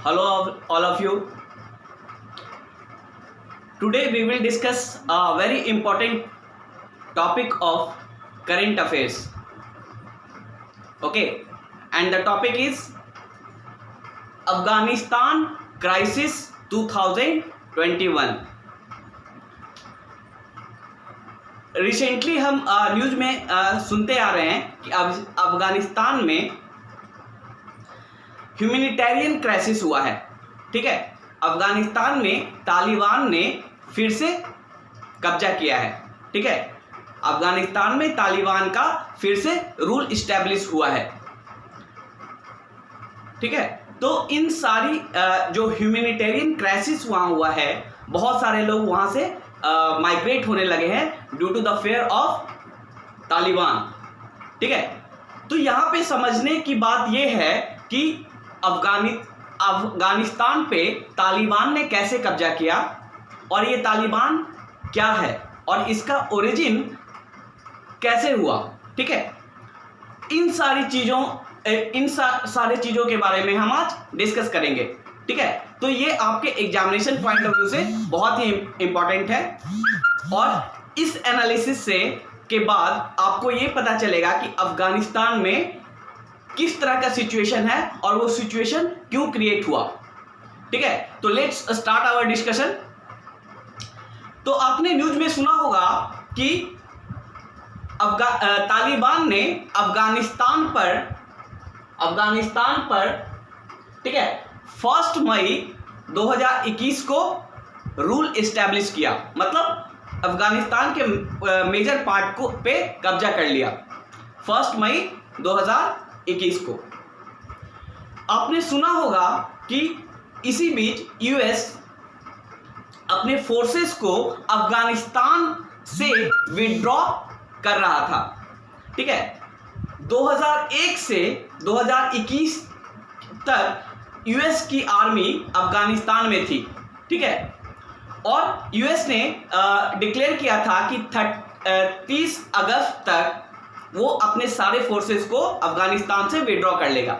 Hello all of you. Today we will discuss a very important topic of current affairs. Okay, and the topic is Afghanistan crisis 2021. Recently हम news में सुनते आ रहे हैं कि अफगानिस्तान में humanitarian crisis हुआ है। ठीक है, अफगानिस्तान में तालिबान ने फिर से कब्जा किया है। ठीक है, अफगानिस्तान में तालिबान का फिर से रूल इस्टेब्लिश हुआ है। ठीक है, तो इन सारी जो ह्यूमैनिटेरियन क्राइसिस वहाँ हुआ है, बहुत सारे लोग वहाँ से माइग्रेट होने लगे हैं due to the fear of Taliban. ठीक है, तो यहाँ पे समझने की बात यह है कि अफगानिस्तान पे तालिबान ने कैसे कब्जा किया और ये तालिबान क्या है और इसका ओरिजिन कैसे हुआ। ठीक है, इन सारी चीज़ों के बारे में हम आज डिस्कस करेंगे। ठीक है, तो ये आपके एग्जामिनेशन पॉइंट ऑफ व्यू से बहुत ही इंपॉर्टेंट है और इस एनालिसिस से के बाद आपको ये पता चलेगा कि अफगानिस्तान में किस तरह का सिचुएशन है और वो सिचुएशन क्यों क्रिएट हुआ। ठीक है, तो लेट्स स्टार्ट आवर डिस्कशन। तो आपने न्यूज़ में सुना होगा कि तालिबान ने अफगानिस्तान पर ठीक है 1 मई 2021 को रूल इस्टेब्लिश किया, मतलब अफगानिस्तान के मेजर पार्ट को पे कब्जा कर लिया 1 मई 2021 को। आपने सुना होगा कि इसी बीच यूएस अपने फोर्सेस को अफगानिस्तान से विड्रॉ कर रहा था। ठीक है, 2001 से 2021 तक यूएस की आर्मी अफगानिस्तान में थी। ठीक है, और यूएस ने डिक्लेयर किया था कि 30 अगस्त तक वो अपने सारे फोर्सेस को अफगानिस्तान से विड्रॉ कर लेगा।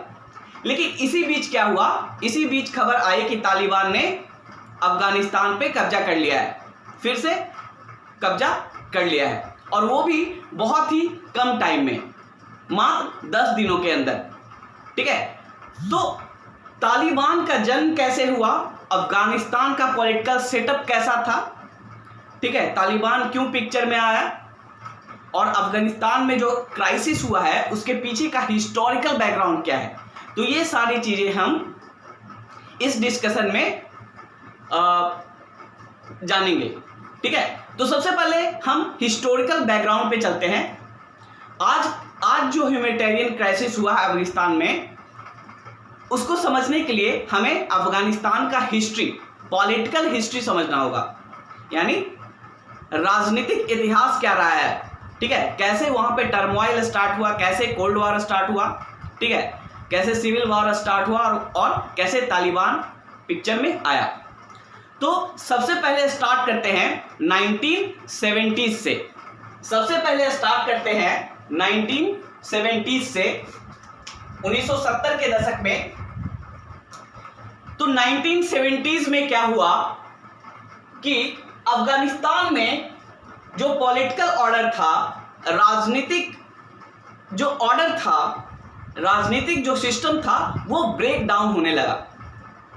लेकिन इसी बीच क्या हुआ, इसी बीच खबर आई कि तालिबान ने अफगानिस्तान पे कब्जा कर लिया है, फिर से कब्जा कर लिया है, और वो भी बहुत ही कम टाइम में, मात्र 10 दिनों के अंदर। ठीक है, तो तालिबान का जन्म कैसे हुआ, अफगानिस्तान का पॉलिटिकल सेटअप कैसा था, ठीक है, तालिबान क्यों पिक्चर में आया और अफगानिस्तान में जो क्राइसिस हुआ है उसके पीछे का हिस्टोरिकल बैकग्राउंड क्या है, तो ये सारी चीज़ें हम इस डिस्कशन में जानेंगे। ठीक है, तो सबसे पहले हम हिस्टोरिकल बैकग्राउंड पे चलते हैं। आज जो ह्यूमैनिटेरियन क्राइसिस हुआ है अफगानिस्तान में, उसको समझने के लिए हमें अफगानिस्तान का हिस्ट्री, पॉलिटिकल हिस्ट्री समझना होगा, यानी राजनीतिक इतिहास क्या रहा है। ठीक है, कैसे वहाँ पे टर्मोइल स्टार्ट हुआ, कैसे कोल्ड वॉर स्टार्ट हुआ, ठीक है, कैसे सिविल वॉर स्टार्ट हुआ और कैसे तालिबान पिक्चर में आया। तो सबसे पहले स्टार्ट करते हैं 1970s से। सबसे पहले स्टार्ट करते हैं 1970s से, 1970 के दशक में। तो 1970s में क्या हुआ कि अफगानिस्तान में जो पॉलिटिकल ऑर्डर था, राजनीतिक जो ऑर्डर था, राजनीतिक जो सिस्टम था, वो ब्रेक डाउन होने लगा।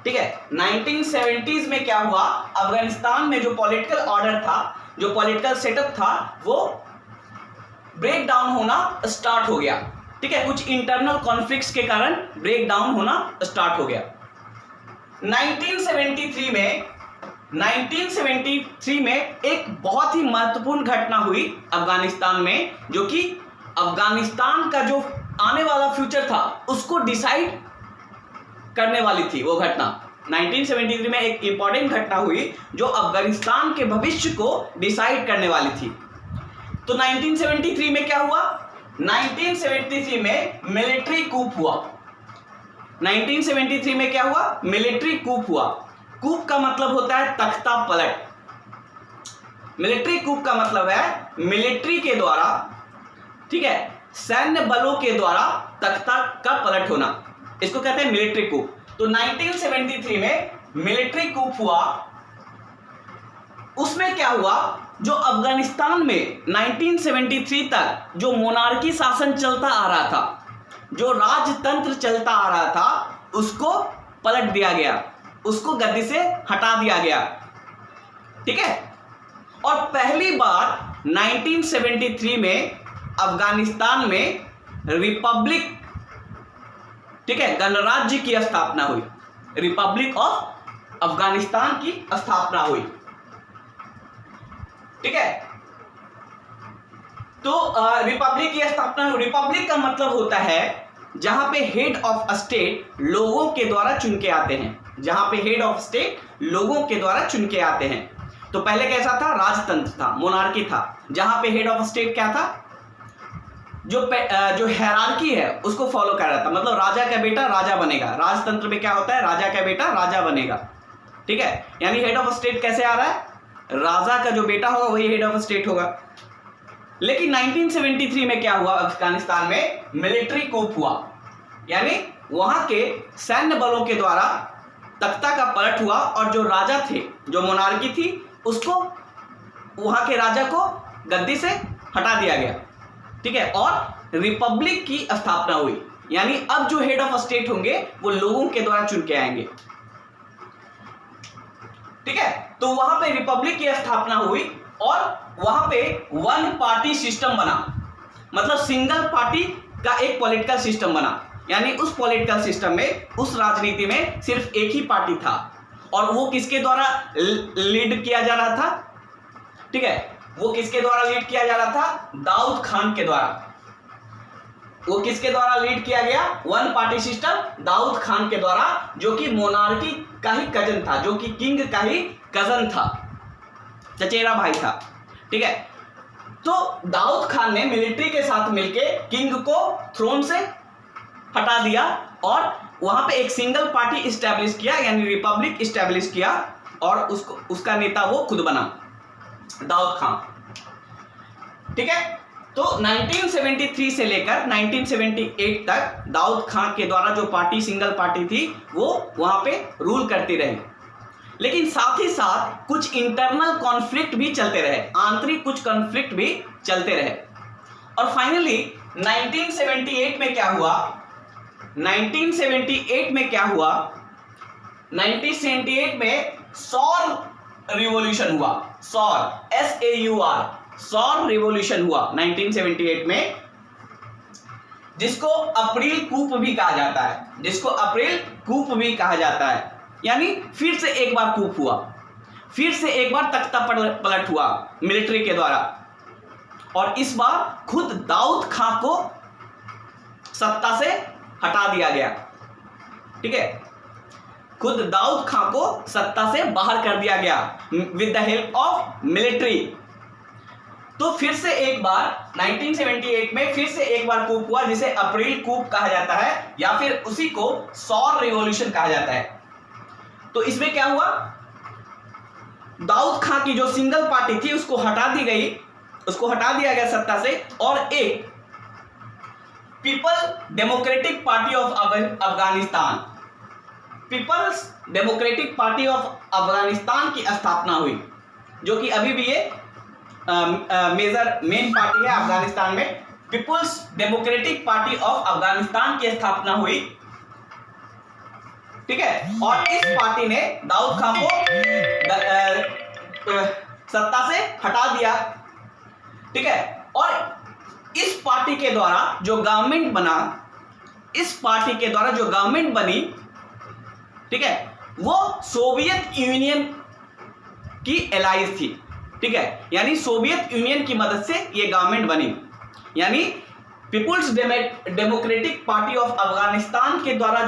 ठीक है, 1970s में क्या हुआ, अफगानिस्तान में जो पॉलिटिकल ऑर्डर था, जो पॉलिटिकल सेटअप था, वो ब्रेक डाउन होना स्टार्ट हो गया। ठीक है, कुछ इंटरनल कॉन्फ्लिक्ट्स के कारण ब्रेक डाउन होना स्टार्ट हो गया। 1973 में एक बहुत ही महत्वपूर्ण घटना हुई अफगानिस्तान में, जो कि अफगानिस्तान का जो आने वाला फ्यूचर था उसको डिसाइड करने वाली थी। वो घटना 1973 में एक इंपॉर्टेंट घटना हुई जो अफगानिस्तान के भविष्य को डिसाइड करने वाली थी। तो 1973 में क्या हुआ, 1973 में मिलिट्री कूप हुआ। 1973 में क्या हुआ, मिलिट्री कूप हुआ। कूप का मतलब होता है तख्ता पलट। मिलिट्री कूप का मतलब है मिलिट्री के द्वारा, ठीक है, सैन्य बलों के द्वारा तख्ता का पलट होना, इसको कहते हैं मिलिट्री कूप। तो 1973 में मिलिट्री कूप हुआ। उसमें क्या हुआ, जो अफगानिस्तान में 1973 तक जो मोनार्की शासन चलता आ रहा था, जो राजतंत्र चलता आ रहा था, उसको पलट दिया गया, उसको गद्दी से हटा दिया गया। ठीक है। और पहली बार 1973 में अफगानिस्तान में रिपब्लिक, ठीक है, गणराज्य की स्थापना हुई। रिपब्लिक ऑफ अफगानिस्तान की स्थापना हुई। ठीक है। तो रिपब्लिक की स्थापना, रिपब्लिक का मतलब होता है जहां पे हेड ऑफ स्टेट लोगों के द्वारा चुन के आते हैं, जहां पे हेड ऑफ स्टेट लोगों के द्वारा चुन के आते हैं। तो पहले कैसा था, राजतंत्र था, मोनार्की था, जहां पे हेड ऑफ स्टेट क्या था, जो हायरार्की है उसको फॉलो कर रहा था। मतलब राजा का बेटा राजा बनेगा। राजतंत्र में क्या होता है, राजा का बेटा राजा बनेगा। ठीक है। यानी हेड ऑफ स्टेट कैसे आ रहा है, राजा का जो बेटा होगा वही हेड ऑफ स्टेट होगा। लेकिन 1973 में क्या हुआ, अफगानिस्तान में मिलिट्री कूप हुआ, यानी वहां के सैन्य बलों के द्वारा तख्ता का पलट हुआ और जो राजा थे, जो मोनार्की थी, उसको, वहां के राजा को गद्दी से हटा दिया गया। ठीक है। और रिपब्लिक की स्थापना हुई, यानी अब जो हेड ऑफ स्टेट होंगे वो लोगों के द्वारा चुन के आएंगे। ठीक है। तो वहां पे रिपब्लिक की स्थापना हुई और वहां पे वन पार्टी सिस्टम बना, मतलब सिंगल पार्टी का एक पॉलिटिकल सिस्टम बना। यानी उस पॉलिटिकल सिस्टम में, उस राजनीति में सिर्फ एक ही पार्टी था और वो किसके द्वारा लीड किया जा रहा था। ठीक है। वो किसके द्वारा लीड किया जा रहा था, दाऊद खान के द्वारा। वो किसके द्वारा लीड किया गया, one party system Daud Khan के द्वारा, जो कि मोनार्की का ही कजन था, जो कि किंग का ही कजन था, चचेरा भाई था। ठीक है। तो दाऊद खान ने मिलिट्री के साथ मिलके किंग को थ्रोन से हटा दिया और वहां पे एक सिंगल पार्टी स्टैब्लिश किया, यानी रिपब्लिक स्टैब्लिश किया और उसका नेता वो खुद बना, दाऊद खान। ठीक है। तो 1973 से लेकर 1978 तक दाऊद खान के द्वारा जो पार्टी, सिंगल पार्टी थी, वो वहां पे रूल करती रही। लेकिन साथ ही साथ कुछ इंटरनल कॉन्फ्लिक्ट भी चलते रहे, आंतरिक कुछ कॉन्फ्लिक्ट भी चलते रहे। और फाइनली 1978 में क्या हुआ, 1978 में क्या हुआ, 1978 में सौर रिवॉल्यूशन हुआ। सौर, SAUR, सौर रिवॉल्यूशन हुआ 1978 में, जिसको अप्रैल कूप भी कहा जाता है, जिसको अप्रैल कूप भी कहा जाता है। यानी फिर से एक बार कूप हुआ, फिर से एक बार तख्ता पलट हुआ मिलिट्री के द्वारा और इस बार खुद दाऊद खान को सत्ता से हटा दिया गया। ठीक है। खुद दाऊद खान को सत्ता से बाहर कर दिया गया with the help of military. तो फिर से एक बार 1978 में फिर से एक बार कूप हुआ, जिसे अप्रैल कूप कहा जाता है या फिर उसी को सौर रिवॉल्यूशन कहा जाता है। तो इसमें क्या हुआ, दाऊद खान की जो सिंगल पार्टी थी उसको हटा दी गई, उसको हटा दिया गया सत्ता से और एक people democratic party of Afghanistan, people's democratic party of Afghanistan की स्थापना हुई, जो कि अभी भी ये मेन पार्टी है अफगानिस्तान में। People's democratic party of Afghanistan की स्थापना हुई। ठीक है। और इस पार्टी ने दाऊद खान को सत्ता से हटा दिया। ठीक है। और इस पार्टी के द्वारा जो गवर्नमेंट बना, इस पार्टी के द्वारा जो गवर्नमेंट बनी, ठीक है, वो सोवियत यूनियन की एलाइज थी। ठीक है। यानी सोवियत यूनियन की मदद से ये गवर्नमेंट बनी, यानी people's democratic party of Afghanistan के द्वारा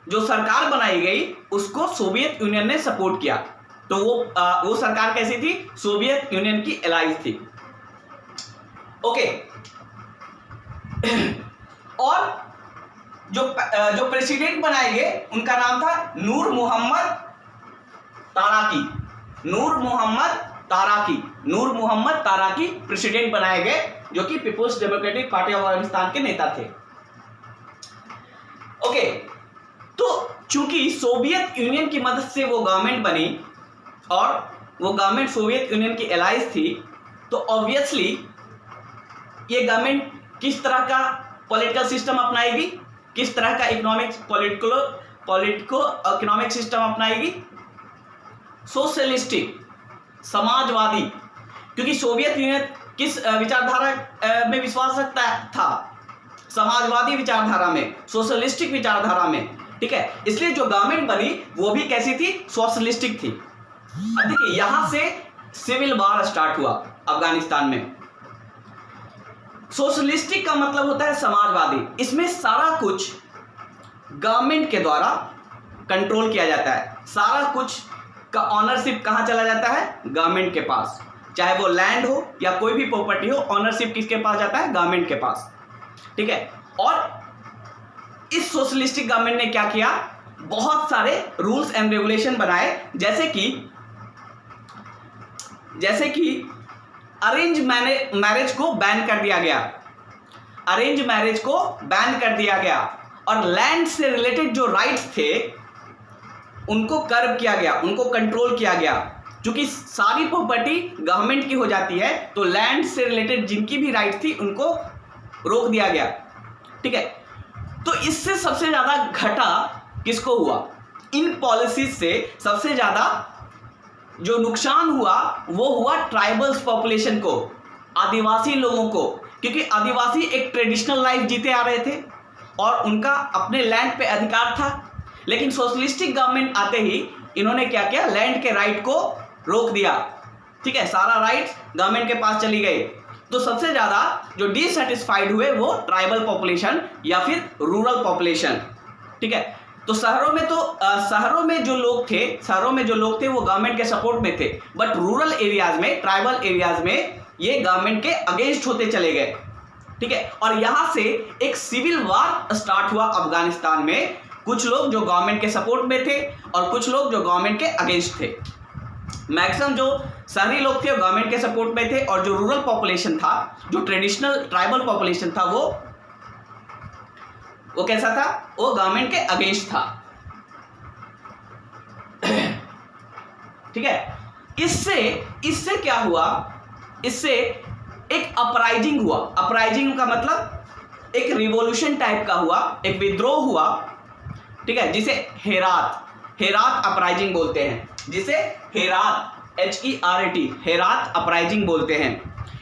जो सरकार बनाई गई उसको सोवियत यूनियन ने सपोर्ट किया। तो वो सरकार कैसी थी, सोवियत यूनियन की एलाइज थी। ओके। और जो प्रेसिडेंट बनाए गए उनका नाम था नूर मोहम्मद ताराकी। नूर मोहम्मद ताराकी प्रेसिडेंट बनाए गए, जो कि people's democratic party of Afghanistan के नेता थे। ओके। तो चूंकि सोवियत यूनियन की मदद से वो गवर्नमेंट बनी और वो गवर्नमेंट सोवियत यूनियन की एलाइज थी, तो ऑब्वियसली ये गवर्नमेंट किस तरह का पॉलिटिकल सिस्टम अपनाएगी, किस तरह का पॉलिटिको इकोनॉमिक सिस्टम अपनाएगी? सोशलिस्टिक, समाजवादी। क्योंकि सोवियत यूनियन किस विचारधारा में विश्वास रखता था? समाजवादी विचारधारा में, सोशलिस्टिक विचारधारा में। ठीक है, इसलिए जो गवर्नमेंट बनी वो भी कैसी थी? सोशलिस्टिक थी। अब देखिए यहां से सिविल वॉर स्टार्ट हुआ अफगानिस्तान में। सोशलिस्टिक का मतलब होता है समाजवादी। इसमें सारा कुछ गवर्नमेंट के द्वारा कंट्रोल किया जाता है। सारा कुछ का ऑनरशिप कहां चला जाता है? गवर्नमेंट के पास। चाहे वो लैंड हो या कोई भी प्रॉपर्टी हो, ऑनरशिप किसके पास जाता है? गवर्नमेंट के पास। ठीक है, और इस सोशलिस्टिक गवर्नमेंट ने क्या किया? बहुत सारे रूल्स एंड रेगुलेशन बनाए, जैसे कि अरेंज मैरिज को बैन कर दिया गया। अरेंज मैरिज को बैन कर दिया गया और लैंड से रिलेटेड जो राइट्स थे उनको कर्व किया गया, उनको कंट्रोल किया गया। क्योंकि सारी प्रॉपर्टी गवर्नमेंट की हो जाती है, तो लैंड से रिलेटेड जिनकी भी राइट थी उनको रोक दिया गया। ठीक है, तो इससे सबसे ज्यादा घाटा किसको हुआ? इन पॉलिसीज से सबसे ज्यादा जो नुकसान हुआ वो हुआ ट्राइबल्स पॉपुलेशन को, आदिवासी लोगों को। क्योंकि आदिवासी एक ट्रेडिशनल लाइफ जीते आ रहे थे और उनका अपने लैंड पे अधिकार था। लेकिन सोशलिस्टिक गवर्नमेंट आते ही इन्होंने क्या किया? लैंड के राइट को रोक दिया। ठीक है, सारा राइट्स गवर्नमेंट के पास चली गई। तो सबसे ज्यादा जो डिससेटिस्फाइड हुए वो ट्राइबल पॉपुलेशन या फिर रूरल पॉपुलेशन। ठीक है, तो शहरों में जो लोग थे वो गवर्नमेंट के सपोर्ट में थे, बट रूरल एरियाज में, ट्राइबल एरियाज में ये गवर्नमेंट के अगेंस्ट होते चले गए। ठीक है, और यहां से एक सिविल वॉर स्टार्ट हुआ अफगानिस्तान में। कुछ लोग जो गवर्नमेंट के सपोर्ट में थे और कुछ लोग जो गवर्नमेंट के अगेंस्ट थे। मैक्सिमम जो शहरी लोग थे वो गवर्नमेंट के सपोर्ट में थे और जो रूरल पॉपुलेशन था, जो ट्रेडिशनल ट्राइबल पॉपुलेशन था, वो कैसा था? वो गवर्नमेंट के अगेंस्ट था। ठीक है, इससे क्या हुआ? इससे एक अपराइजिंग हुआ। अपराइजिंग का मतलब एक रिवॉल्यूशन टाइप का हुआ, एक विद्रोह हुआ। ठीक है, जिसे हेरात अपराइजिंग बोलते हैं, जिसे हेरात HERAT हेरात अपराइजिंग बोलते हैं।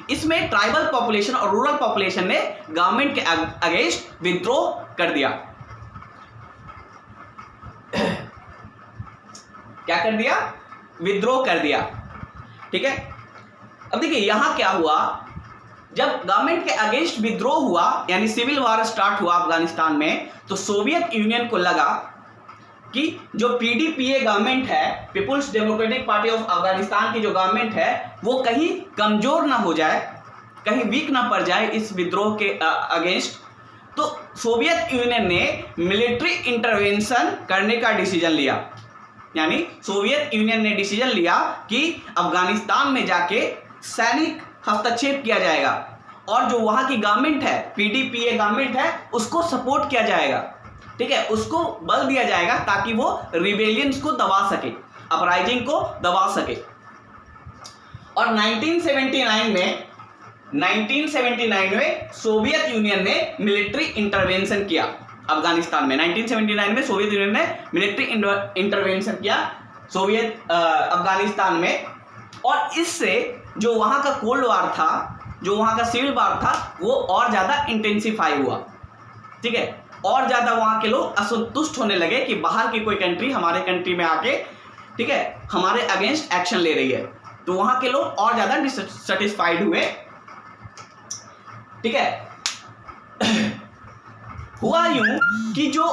इसमें ट्राइबल पॉपुलेशन और रूरल पॉपुलेशन ने गवर्नमेंट के अगेंस्ट विद्रोह कर दिया। क्या कर दिया? विद्रोह कर दिया। ठीक है, अब देखिए यहां क्या हुआ? जब गवर्नमेंट के अगेंस्ट विद्रोह हुआ यानी सिविल वॉर स्टार्ट हुआ अफगानिस्तान में, तो सोवियत यूनियन को लगा कि जो PDPA गवर्नमेंट है, people's democratic party of Afghanistan की जो गवर्नमेंट है, वो कहीं कमजोर ना हो जाए, कहीं वीक ना पड़ जाए इस विद्रोह के अगेंस्ट। तो सोवियत यूनियन ने मिलिट्री इंटरवेंशन करने का डिसीजन लिया। यानी सोवियत यूनियन ने डिसीजन लिया कि अफगानिस्तान में जाके सैनिक हस्तक्षेप किया जाएगा और जो वहां की गवर्नमेंट है, PDPA गवर्नमेंट है, उसको सपोर्ट किया जाएगा। ठीक है, उसको बल दिया जाएगा ताकि वो रिबेलियंस को दबा सके, अपराइजिंग को दबा सके। और 1979 में सोवियत यूनियन ने मिलिट्री इंटरवेंशन किया अफगानिस्तान में। 1979 में सोवियत यूनियन ने मिलिट्री इंटरवेंशन किया अफगानिस्तान में, और इससे जो वहां का कोल्ड वार था, जो वहां का सिविल वार था, वो और ज्यादा इंटेंसिफाई हुआ। ठीक है, और ज्यादा वहां के लोग असंतुष्ट होने लगे कि बाहर की कोई कंट्री हमारे कंट्री में आके, ठीक है, हमारे अगेंस्ट एक्शन ले रही है। तो वहां के लोग और ज्यादा डिससेटिस्फाइड हुए। ठीक है, हुआ यूं कि जो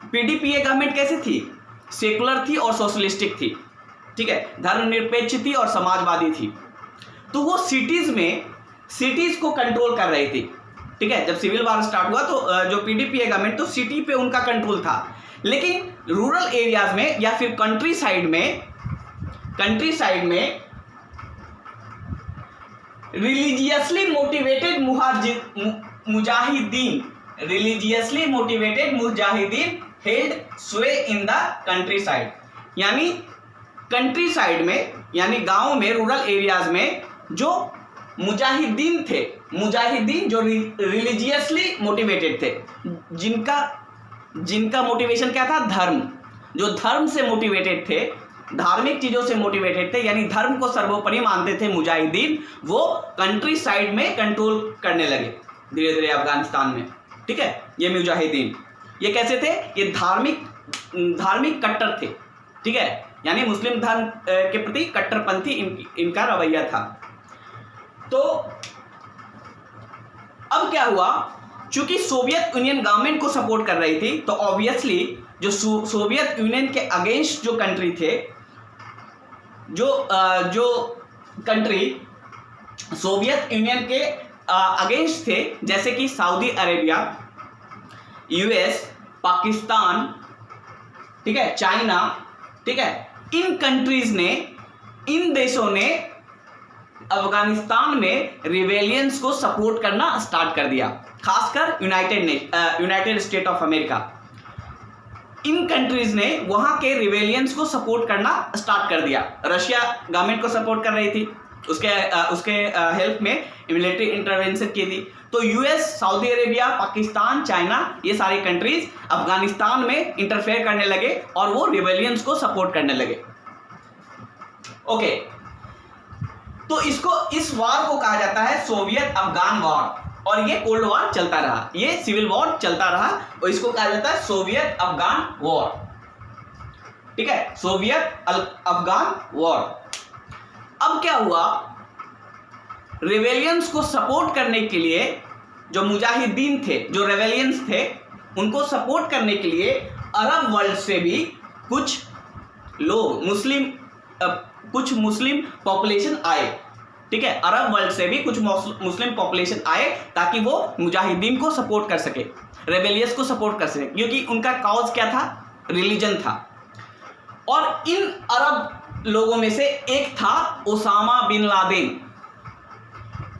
PDPA गवर्नमेंट कैसे थी? सेकुलर थी और सोशलिस्टिक थी। ठीक है, धर्मनिरपेक्ष थी और समाजवादी थी। तो वो सिटीज को कंट्रोल कर रही थी। ठीक है, जब सिविल वार स्टार्ट हुआ तो जो PDPA गवर्नमेंट, तो सिटी पे उनका कंट्रोल था। लेकिन रूरल एरियाज में या फिर कंट्री साइड में रिलीजियसली मोटिवेटेड मुजाहिदीन हेल्ड स्वे इन द कंट्री साइड, यानी कंट्री साइड में यानी गांव में, रूरल एरियाज में जो मुजाहिदीन थे, मुजाहिदीन जो रिलीजियसली मोटिवेटेड थे, जिनका मोटिवेशन क्या था, धर्म, जो धर्म से मोटिवेटेड थे, धार्मिक चीजों से मोटिवेटेड थे, यानी धर्म को सर्वोपरि मानते थे मुजाहिदीन, वो कंट्री साइड में कंट्रोल करने लगे धीरे धीरे अफगानिस्तान में। ठीक है, ये मुजाहिदीन ये कैसे थे, ये धार्मिक कट्टर थे। ठीक है, यानी मुस्लिम धर्म के प्रति कट्टरपंथी इनका रवैया था। तो अब क्या हुआ, चूंकि सोवियत यूनियन गवर्नमेंट को सपोर्ट कर रही थी, तो ऑब्वियसली जो सोवियत यूनियन के अगेंस्ट जो कंट्री थे, जो कंट्री सोवियत यूनियन के अगेंस्ट थे, जैसे कि सऊदी अरेबिया, यूएस, पाकिस्तान, ठीक है, चाइना, ठीक है, इन कंट्रीज ने, इन देशों ने अफगानिस्तान में रिवेलियंस को सपोर्ट करना स्टार्ट कर दिया, खासकर United state of America. In countries ने वहां के रिवेलियंस को सपोर्ट करना स्टार्ट कर दिया। रशिया गवर्नमेंट को सपोर्ट कर रही थी, उसके हेल्प में मिलिट्री इंटरवेंशन की थी। तो US, Saudi Arabia, Pakistan, China, ये सारी कंट्रीज अफगानिस्तान में इंटरफेयर करने लगे और वो रिवेलियंस को सपोर्ट करने लगे। ओके, तो इस वार को कहा जाता है सोवियत अफगान वॉर, और ये कोल्ड वॉर चलता रहा, ये सिविल वॉर चलता रहा, और इसको कहा जाता है सोवियत अफगान वॉर। ठीक है, सोवियत अफगान वॉर। अब क्या हुआ, रिवेलियंस को सपोर्ट करने के लिए जो मुजाहिदीन थे, जो रेवेलियंस थे, उनको सपोर्ट करने के लिए अरब वर्ल्ड से भी कुछ लोग, कुछ मुस्लिम पॉपुलेशन आए। ठीक है, अरब वर्ल्ड से भी कुछ मुस्लिम पॉपुलेशन आए ताकि वो मुजाहिदीन को सपोर्ट कर सके, रेबेलियस को सपोर्ट कर सके, क्योंकि उनका कॉज क्या था, रिलीजन था। और इन अरब लोगों में से एक था ओसामा बिन लादेन।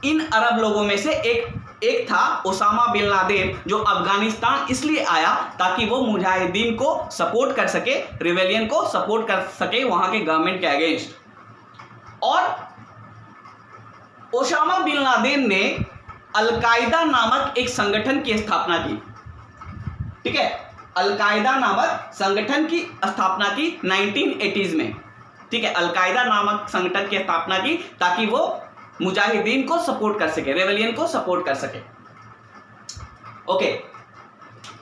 इन अरब लोगों में से एक था ओसामा बिन लादेन, जो अफगानिस्तान इसलिए आया ताकि वो मुजाहिदीन को सपोर्ट कर सके, रिवेलियन को सपोर्ट कर सके वहां के गवर्नमेंट के अगेंस्ट। और ओसामा बिन लादेन ने अलकायदा नामक एक संगठन की स्थापना की। ठीक है, अलकायदा नामक संगठन की स्थापना की 1980s में। ठीक है, अलकायदा नामक संगठन की स्थापना की ताकि वो मुजाहिदीन को सपोर्ट कर सके, रेवेलियन को सपोर्ट कर सके। ओके,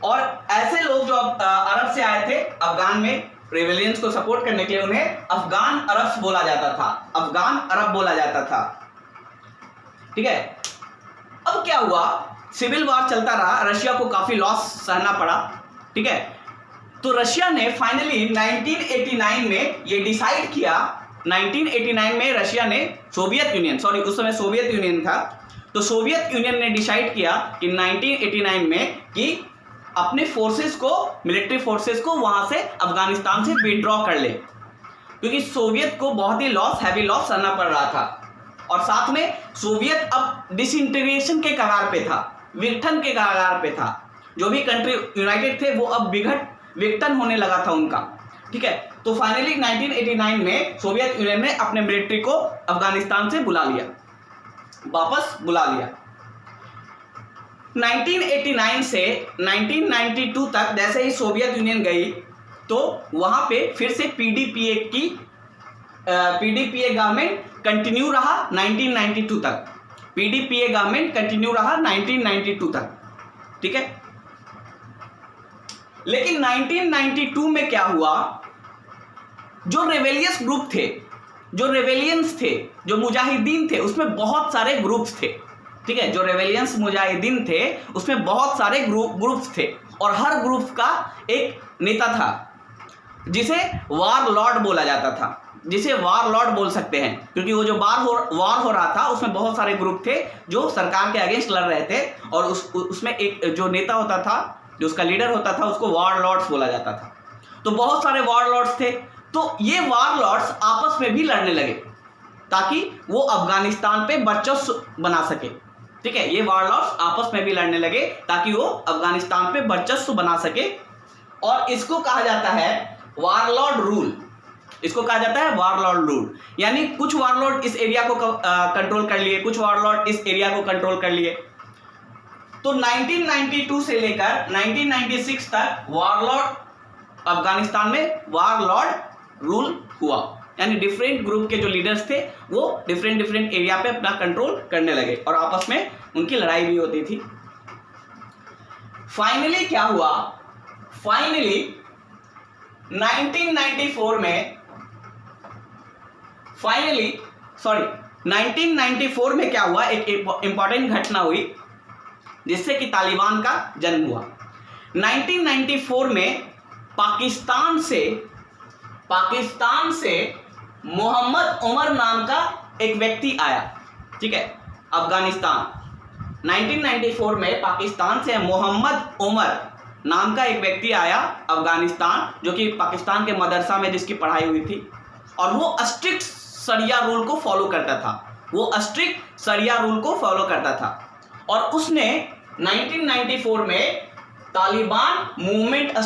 और ऐसे लोग जो अरब से आए थे अफगान में रेवेलियंस को सपोर्ट करने के लिए, उन्हें अफगान अरब बोला जाता था, अफगान अरब बोला जाता था। ठीक है, अब क्या हुआ, सिविल वॉर चलता रहा, रशिया को काफी लॉस सहना पड़ा। ठीक है, तो रशिया ने फाइनली 1989 में ये डिसाइड किया, 1989 में रशिया ने सोवियत यूनियन, सॉरी उस समय सोवियत यूनियन था, तो सोवियत यूनियन ने डिसाइड किया कि 1989 में कि अपने फोर्सेस को, मिलिट्री फोर्सेस को वहां से अफगानिस्तान से विड्रॉ कर ले, क्योंकि सोवियत को बहुत ही हैवी लॉस सहना पड़ रहा था। और साथ में सोवियत अब डिसइंटीग्रेशन के कगार पे था, विघटन के कगार पे था। जो भी कंट्री यूनाइटेड थे वो अब विघटन होने लगा था उनका। ठीक है, तो फाइनली 1989 में सोवियत यूनियन ने अपने मिलिट्री को अफगानिस्तान से बुला लिया, वापस बुला लिया। 1989 से 1992 तक जैसे ही सोवियत यूनियन गई, तो वहां पे फिर से पीडीपीए गवर्नमेंट कंटिन्यू रहा 1992 तक, पीडीपीए गवर्नमेंट कंटिन्यू रहा 1992 तक। ठीक है, लेकिन 1992 में क्या हुआ, जो रेवेलियस ग्रुप थे, जो रेवेलियंस थे, जो मुजाहिदीन थे, उसमें बहुत सारे ग्रुप्स थे। ठीक है, जो रेवेलियंस मुजाहिदीन थे उसमें बहुत सारे ग्रुप्स थे, और हर ग्रुप का एक नेता था जिसे वार लॉर्ड बोला जाता था, जिसे वार लॉर्ड बोल सकते हैं, क्योंकि वो जो वार हो रहा था उसमें बहुत सारे ग्रुप थे जो सरकार के अगेंस्ट लड़ रहे थे, और उसमें एक जो नेता होता था, जो उसका लीडर होता था, उसको वार लॉर्ड्स बोला जाता था। तो बहुत सारे वार लॉर्ड्स थे, तो ये वार लॉर्ड्स आपस में भी लड़ने लगे ताकि वो अफगानिस्तान पे वर्चस्व बना सके। ठीक है, ये वार लॉर्ड्स आपस में भी लड़ने लगे ताकि वो अफगानिस्तान पे वर्चस्व बना सके। और इसको कहा जाता है वारलॉर्ड रूल। इसको कहा जाता है वारलॉर्ड रूल, यानी कुछ वारलॉर्ड इस एरिया को कंट्रोल कर लिए, कुछ वारलॉर्ड इस एरिया को कंट्रोल कर लिए। तो 1992 से लेकर 1996 तक वारलॉर्ड अफगानिस्तान में वारलॉर्ड रूल हुआ, यानी डिफरेंट ग्रुप के जो लीडर्स थे वो डिफरेंट एरिया पे अपना कंट्रोल करने लगे और आपस में उनकी लड़ाई भी होती थी। फाइनली क्या हुआ, फाइनली 1994 में क्या हुआ, एक इंपॉर्टेंट घटना हुई जिससे कि तालिबान का जन्म हुआ। 1994 में पाकिस्तान से मोहम्मद उमर नाम का एक व्यक्ति आया, ठीक है, अफगानिस्तान। 1994 में पाकिस्तान से मोहम्मद उमर नाम का एक व्यक्ति आया अफगानिस्तान, जो कि पाकिस्तान के मदरसा में जिसकी पढ़ाई हुई थी, और वो स्ट्रिक्ट शरिया रूल को फॉलो करता था। और उसने 1994 में तालिबान मूवमेंट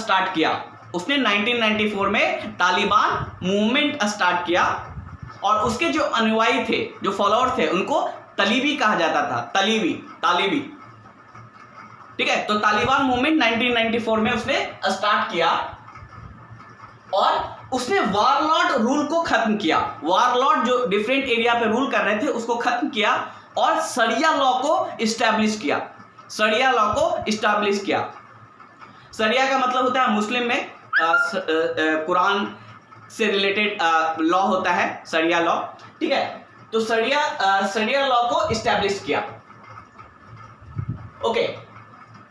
स्टार्ट किया। और उसके जो अनुयायी थे, जो फॉलोअर थे, उनको तलीबी कहा जाता था, तालिबी, ठीक है। तो तालिबान मूवमेंट 1994 में उसने स्टार्ट किया और उसने वारलॉर्ड रूल को खत्म किया। वारलॉर्ड जो डिफरेंट एरिया पे रूल कर रहे थे उसको खत्म किया और शरिया लॉ को इस्टेब्लिश किया। शरिया का मतलब होता है मुस्लिम में कुरान से रिलेटेड लॉ होता है, शरिया लॉ, ठीक है। तो शरिया लॉ को इस्टेब्लिश किया, ओके।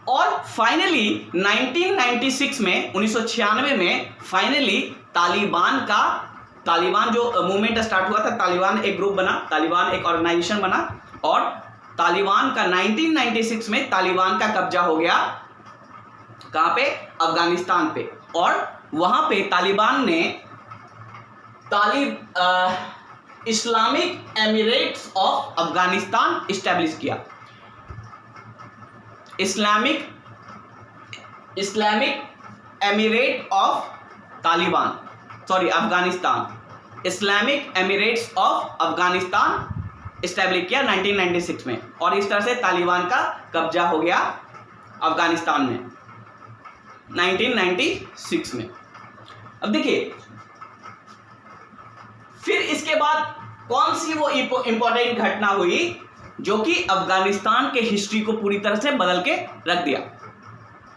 और फाइनली 1996 में 1996 में फाइनली तालिबान जो मूवमेंट स्टार्ट हुआ था, तालिबान एक ग्रुप बना, तालिबान एक ऑर्गेनाइजेशन बना, और तालिबान का 1996 में तालिबान का कब्जा हो गया, कहां पे, अफगानिस्तान पे। और वहां पे तालिबान ने Islamic emirates of Afghanistan establish किया। Islamic emirate of Afghanistan, Islamic emirates of Afghanistan establish किया 1996 में। और इस तरह से तालिबान का कब्जा हो गया अफगानिस्तान में 1996 में। अब देखिए, फिर इसके बाद कौन सी वो इंपॉर्टेंट घटना हुई जो कि अफगानिस्तान के हिस्ट्री को पूरी तरह से बदल के रख दिया,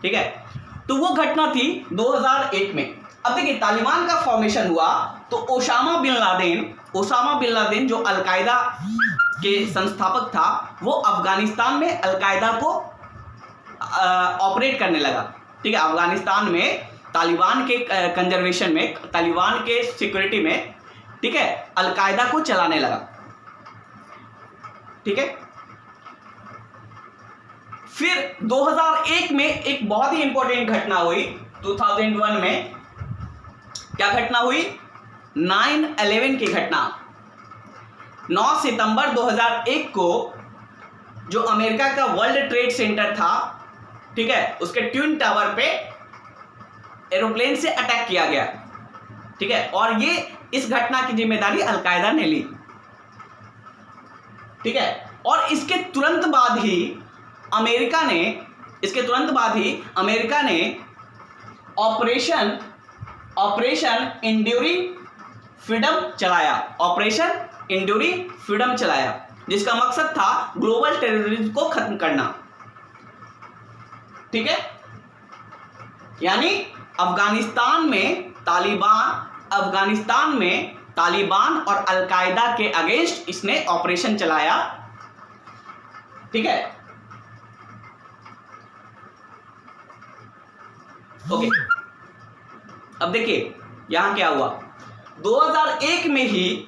ठीक है। तो वो घटना थी 2001 में। अब देखिए, तालिबान का फॉर्मेशन हुआ तो ओसामा बिन लादेन जो अलकायदा के संस्थापक था, वो अफगानिस्तान में अलकायदा को ऑपरेट करने लगा, ठीक है। अफगानिस्तान में तालिबान के कंजर्वेशन में, तालिबान के सिक्योरिटी में, ठीक है, अलकायदा को चलाने लगा, ठीक है। फिर 2001 में एक बहुत ही इंपॉर्टेंट घटना हुई। 2001 में क्या घटना हुई, 9/11 की घटना। 9 सितंबर 2001 को जो अमेरिका का वर्ल्ड ट्रेड सेंटर था, ठीक है, उसके ट्विन टावर पे एरोप्लेन से अटैक किया गया, ठीक है। और ये इस घटना की जिम्मेदारी अलकायदा ने ली, ठीक है। और इसके तुरंत बाद ही अमेरिका ने ऑपरेशन इंड्यूरिंग फ्रीडम चलाया, जिसका मकसद था ग्लोबल टेररिज्म को खत्म करना, ठीक है। यानी अफगानिस्तान में तालिबान और अलकायदा के अगेंस्ट इसने ऑपरेशन चलाया, ठीक है, ओके। अब देखिए यहां क्या हुआ, 2001 में ही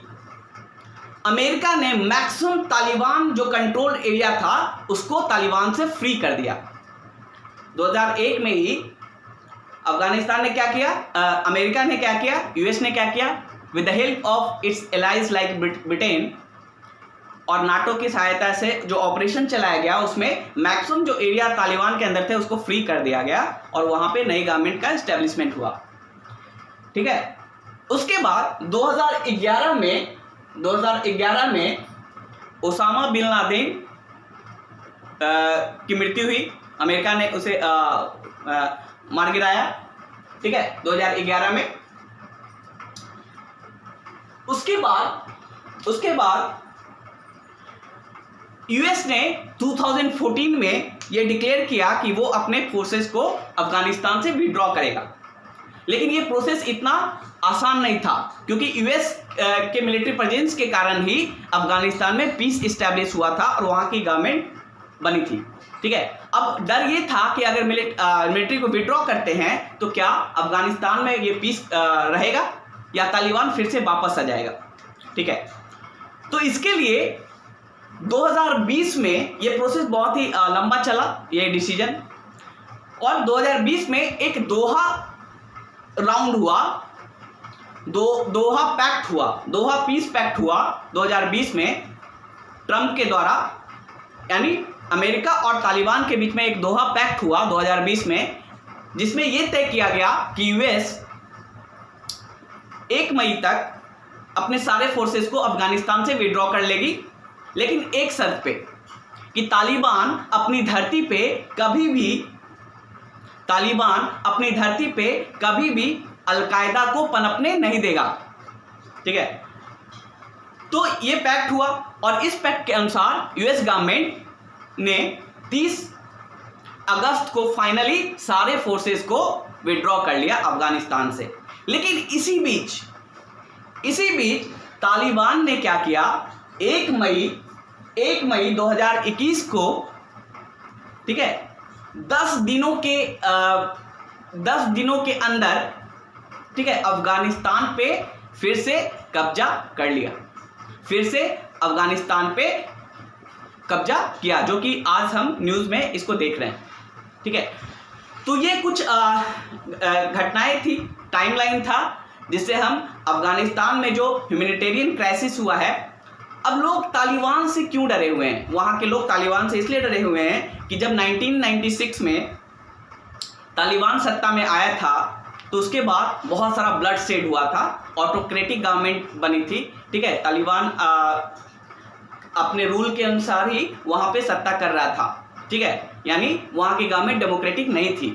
अमेरिका ने मैक्सिमम तालिबान जो कंट्रोल एरिया था उसको तालिबान से फ्री कर दिया। 2001 में ही अफगानिस्तान ने क्या किया, अमेरिका ने क्या किया, यूएस ने क्या किया, with the help of its allies like Britain, और नाटो की सहायता से जो ऑपरेशन चलाया गया उसमें मैक्सिमम जो एरिया तालिबान के अंदर थे उसको फ्री कर दिया गया और वहां पे नई गवर्नमेंट का एस्टेब्लिशमेंट हुआ। ठीक है, उसके बाद 2011 में ओसामा बिन लादेन की मृत्यु हुई। अमेरिका ने उसे मार गिराया। ठीक है, 2011 में। उसके बाद यूएस ने 2014 में यह डिक्लेयर किया कि वो अपने फोर्सेस को अफगानिस्तान से विड्रॉ करेगा। लेकिन ये प्रोसेस इतना आसान नहीं था क्योंकि यूएस के मिलिट्री प्रेजेंस के कारण ही अफगानिस्तान में पीस इस्टेब्लिश हुआ था और वहां की गवर्नमेंट बनी थी। ठीक है, अब डर ये था कि अगर मिलिट्री को विड्रॉ करते हैं तो क्या अफगानिस्तान में ये पीस रहेगा या तालिबान फिर से वापस आ जाएगा। ठीक है, तो इसके लिए 2020 में ये प्रोसेस बहुत ही लंबा चला, ये डिसीजन। और 2020 में एक दोहा राउंड हुआ, दोहा पैक्ट हुआ, दोहा पीस पैक्ट हुआ 2020 में ट्रंप के द्वारा, यानी अमेरिका और तालिबान के बीच में एक दोहा पैक्ट हुआ 2020 में, जिसमें यह तय किया गया कि यूएस 1 मई तक अपने सारे फोर्सेस को अफगानिस्तान से विड्रॉ कर लेगी, लेकिन एक शर्त पे कि तालिबान अपनी धरती पे कभी भी अलकायदा को पनपने नहीं देगा। ठीक है, तो ये पैक्ट हुआ और इस पैक्ट के अनुसार यूएस गवर्नमेंट ने 30 अगस्त को फाइनली सारे फोर्सेस को विड्रॉ कर लिया अफगानिस्तान से। लेकिन इसी बीच तालिबान ने क्या किया, 1 मई 2021 को, ठीक है, 10 दिनों के अंदर, ठीक है, अफगानिस्तान पे फिर से कब्जा कर लिया, फिर से अफगानिस्तान पे कब्जा किया, जो कि आज हम न्यूज़ में इसको देख रहे हैं। ठीक है, तो ये कुछ घटनाएं थी, टाइमलाइन था, जिससे हम अफगानिस्तान में जो ह्यूमैनिटेरियन क्राइसिस हुआ है, अब लोग तालिबान से क्यों डरे हुए हैं, वहाँ के लोग तालिबान से इसलिए डरे हुए हैं कि जब 1996 में तालिबान सत्ता में आया था तो उसके बाद बहुत सारा ब्लड शेड हुआ था, ऑटोक्रेटिक गवर्नमेंट बनी थी। ठीक है, तालिबान अपने रूल के अनुसार ही वहाँ पे सत्ता कर रहा था। ठीक है, यानी वहाँ की गवर्नमेंट डेमोक्रेटिक नहीं थी।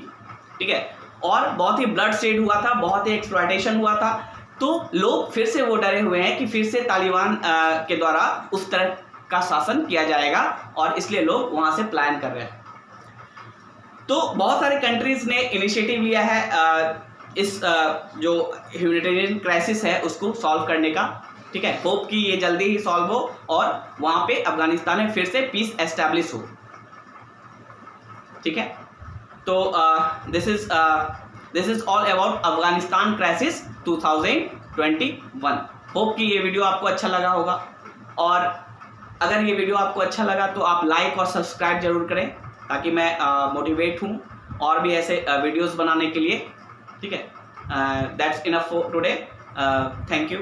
ठीक है, और बहुत ही ब्लड शेड हुआ था, बहुत ही एक्सप्लॉयटेशन हुआ था। तो लोग फिर से वो डरे हुए हैं कि फिर से तालिबान के द्वारा उस तरह का शासन किया जाएगा और इसलिए लोग वहाँ से प्लान कर रहे हैं। तो बहुत सारे कंट्रीज ने इनिशिएटिव लिया है इस जो ह्यूमैनिटेरियन क्राइसिस है उसको सॉल्व करने का। ठीक है, होप कि ये जल्दी ही सॉल्व हो और वहाँ पे अफगानिस्तान में फिर से पीस एस्टैब्लिश हो। ठीक है, तो this is all about Afghanistan crisis 2021। Hope कि ये वीडियो आपको अच्छा लगा होगा, और अगर ये वीडियो आपको अच्छा लगा तो आप लाइक और सब्सक्राइब जरूर करें ताकि मैं मोटिवेट हूँ और भी ऐसे वीडियोस बनाने के लिए। ठीक है, that's enough for today. Thank you.